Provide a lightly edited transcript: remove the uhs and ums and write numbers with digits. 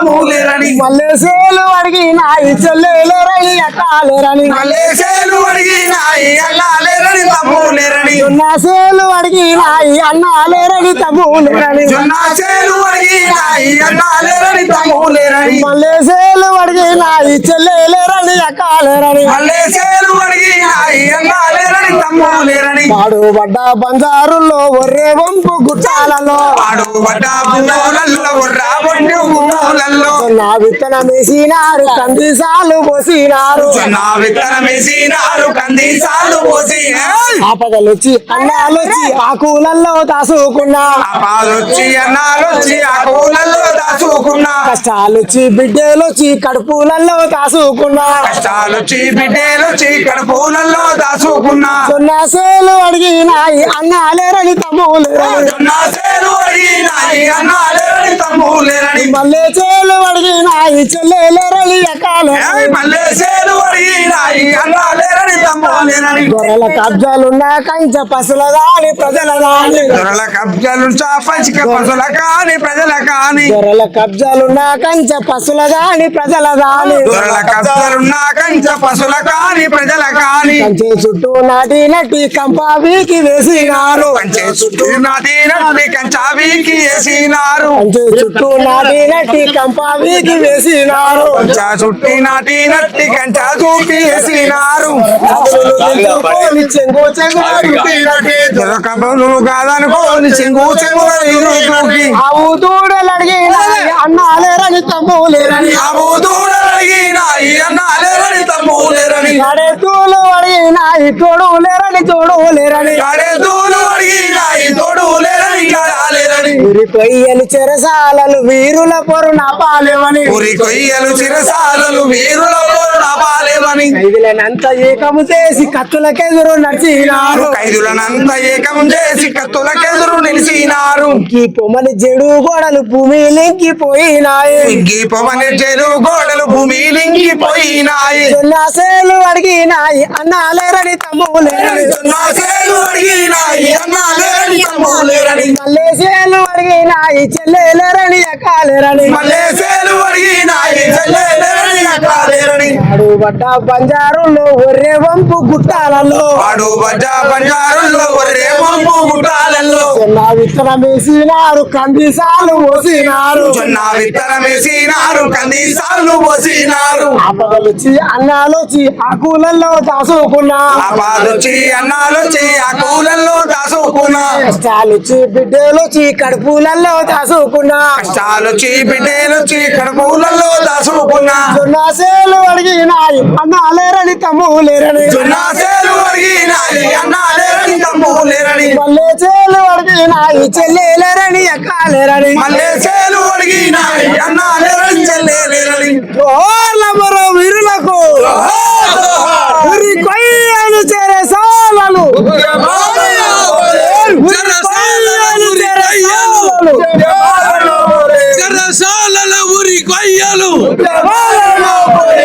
తమ్ములేరని మల్లేసేలు అడిగినాయి చెల్లెలేరని అక్కాలేరని మల్లేసేలు అడిగినాయి అన్నాలేరని తమ్ములేరని జొన్నాసేలు అడిగినాయి అన్నాలేరని తమ్ములేరని జొన్నాసేలు అడిగినాయి అన్నాలేరని తమ్ములేరని మల్లేసేలు అడిగినాయి చెల్లెలేరని అక్కాలేరని మల్లేసేలు అడిగినాయి అన్నాలేరని తమ్ములేరని పాడుబడ్డ బంజారుల్లో ఒర్రే వంపు గుట్టాలలో పాడుబడ్డ బువ్వులల్లో రాబొండి భూములల్లో నా విత్తనం వేసినారు కందిసాలు పోసినారు నా విత్తనం వేసినారు కందిసాలు పోసి ఆపదలొచ్చి అన్నాలొచ్చి ఆకులల్లో దాసుకున్నా ఆపాదొచ్చి అన్నాలొచ్చి ఆ కూలల్లో దాచుకున్నా కష్టాలొచ్చి బిడ్డలొచ్చి కడుపులలో దాసుకున్నా కష్టాలొచ్చి బిడ్డలొచ్చి కడుపులలో దాచుకున్నా సొన్నాసేలు అడిగినాయి అన్నాలేరని తమ్ములేరని జొన్నాసేలు అడిగినాయి అన్నాలేరని తమ్ములేరని మల్లేసేలు అడిగినాయి చెల్లెలేరని అక్కాలేరని మల్లేసేలు అడిగినాయి అన్నాలేరని తమ్ములేరని గొర్రెల కబ్జాలున్నా కంచ పసుల దాని ప్రజల దాని దొరల కబ్జాలు చాపచిక పసుల కాని ప్రజల కాని గొర్రెల కబ్జాలున్నా కంచ పసుల దాని ప్రజల దాని దొరల కబ్జాలున్నా కంచ పసుల కాని ప్రజల కాని కంచె చుట్టూ నాటినట్టి కంపావికి వేసినారు కంచె చుట్టూ నాటినట్టి కంచావికి వేసినారు కంచె చుట్టూ నాటినట్టి కంపావికి వేసినారు కంచా చుట్టి నాటినట్టి కంచా చూపి వేసినారు చెంగు చెంగు దొరకబలు కాదనుకోని చెంగు చెంగు తూకి ఆవు దూడలు అడిగినాయి అన్నాలేరని తమ్ములేరని ఆవు దూడలు అడిగినాయి అన్నాలేరని తమ్ములేరని కడెతూలు అడిగినాయి తోడు లేరని తోడు లేరని కడెదూలు అడిగినాయి తోడు లేరని కడాలేరని ఉరి కొయ్యలు చెరసాలలు వీరుల పొరు నాపాలేవని ఉరి కొయ్యలు చిరసాలలు వీరుల నాపాలేవని ఖైదులనంత ఏకము చేసి కత్తులకెదురు నడిచినారు ఖైదులనంత ఏకం చేసి కత్తులకెదురు నిలిచినారు ఈ పొమ్మని జడు గోడలు భూమి లింకిపోయినాయి ఇంకి పొమని చెరు గోడలు భూమి లింగిపోయినాయి జొన్నాసేలు అడిగినాయి అన్నాలేరని తమ్ములేరని జొన్నాసేలు అడిగినాయి అన్నాలేరని తమ్ములేరని మల్లేసేలు అడిగినాయి చెల్లెలేరని అక్కాలేరని మల్లేసేలు అడిగినాయి చెల్లెలేరని అక్కాలేరని పాడుబడ్డ బంజారుల్లో ఒర్రే వంపు గుట్టాలలో వాడు బజా బంజారుల్లో ఒరే వంపు గుట్టాలలో జొన్న విత్తనం వేసినారు కందిసాలు పోసినారు జొన్న విత్తనం వేసినారు కందిసాలు పోసినారు ఆపదలొచ్చి అన్నాలొచ్చి ఆకులల్లో దాసుకున్నా ఆపాదొచ్చి అన్నాలొచ్చి ఆ కూలల్లో దాచుకున్నా కష్టాలొచ్చి బిడ్డలొచ్చి కడుపులలో దాసుకున్నా కష్టాలొచ్చి బిడ్డలొచ్చి కడుపులలో దాచుకున్నా జొన్నాసేలు అడిగినాయి అన్నాలేరని తమ్ములేరని జొన్నాసేలు అడిగినాయి అన్నాలేరని తమ్ములేరని మల్లేసేలు అడిగినాయి చెల్లెలేరని అక్కాలేరని మల్లేసేలు అడిగినాయి అన్నాలేరని చెల్లెలేరని ఓర్లమరో వీరులకు ఉరి కొయ్యలు చెరసాలలు చెరసాలల ఉరి కొయ్యలు